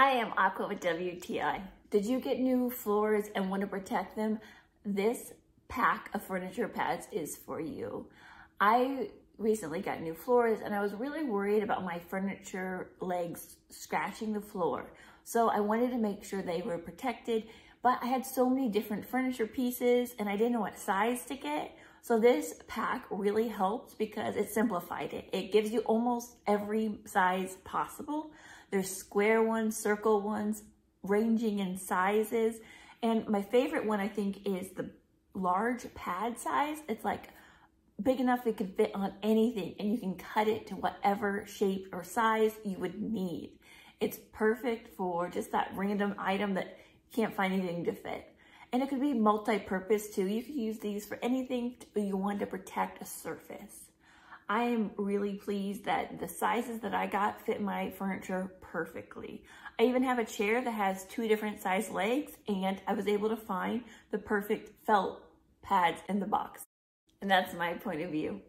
Hi, I'm Aqua with WTI. Did you get new floors and want to protect them? This pack of furniture pads is for you. I recently got new floors and I was really worried about my furniture legs scratching the floor. So I wanted to make sure they were protected, but I had so many different furniture pieces and I didn't know what size to get. So this pack really helped because it simplified it. It gives you almost every size possible. There's square ones, circle ones, ranging in sizes. And my favorite one, I think, is the large pad size. It's like big enough it can fit on anything and you can cut it to whatever shape or size you would need. It's perfect for just that random item that you can't find anything to fit. And it could be multi-purpose too. You could use these for anything you want to protect a surface. I am really pleased that the sizes that I got fit my furniture perfectly. I even have a chair that has 2 different size legs and I was able to find the perfect felt pads in the box. And that's my point of view.